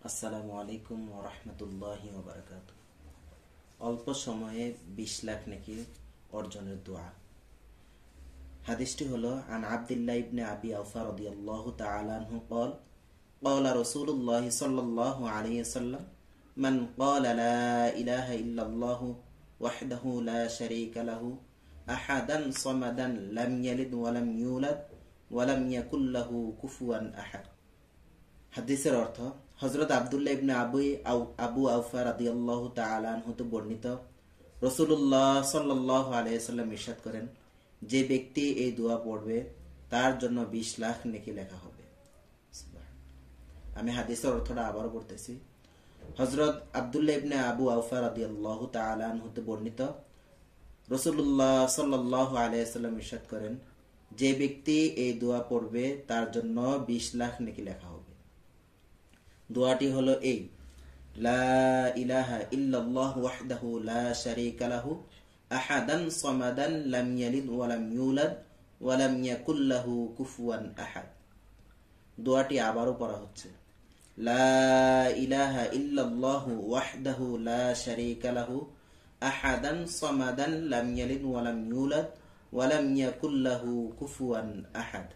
আসসালামু আলাইকুম ওয়া রাহমাতুল্লাহি ওয়া বারাকাতুহু। অল্প সময়ে 20 লাখ নেকি অর্জনের দোয়া। হাদিসটি হলো আন আব্দুল্লাহ ইবনে আবি আওফা রাদিয়াল্লাহু তাআলা আনহু قال قال رسول الله صلى الله عليه وسلم من قال لا إله إلا الله وحده لا شريك له أحدا صمدا لم يلد ولم يولد ولم يكن له كفوا أحد। হাদিসের অর্থ, হযরত আব্দুল্লাহ ইবনে আবু আওফা রাদিয়াল্লাহু তাআলা আনহু হতে বর্ণিত, রাসূলুল্লাহ সাল্লাল্লাহু আলাইহি ওয়াসাল্লাম ইরশাদ করেন, যে ব্যক্তি এই দোয়া পড়বে তার জন্য 20 লাখ নেকি লেখা হবে। আমি হাদিসের অর্থটা আবারও পড়তেছি। হযরত আব্দুল্লাহ ইবনে আবু আওফা রাদিয়াল্লাহু তাআলা আনহু হতে বর্ণিত, রাসূলুল্লাহ সাল্লাল্লাহু আলাইহি ওয়াসাল্লাম ইরশাদ করেন, যে ব্যক্তি এই দোয়া পড়বে তার জন্য 20 লাখ নেকি লেখা হবে। দোয়াটি হলো এই, লা ইলাহা ইল্লাল্লাহু ওয়াহদাহু লা শারীকা লাহু আহাদান সামাদান লাম ইয়ালিদ ওয়া লাম ইউলাদ ওয়া লাম ইয়াকুল লাহু কুফুয়ান আহাদ। দোয়াটি আবারও পড়া হচ্ছে, লা ইলাহা ইল্লাল্লাহু ওয়াহদাহু লা শারীকা লাহু আহাদান সামাদান লাম ইয়ালিদ ওয়া লাম ইউলাদ ওয়া লাম ইয়াকুল লাহু কুফুয়ান আহাদ।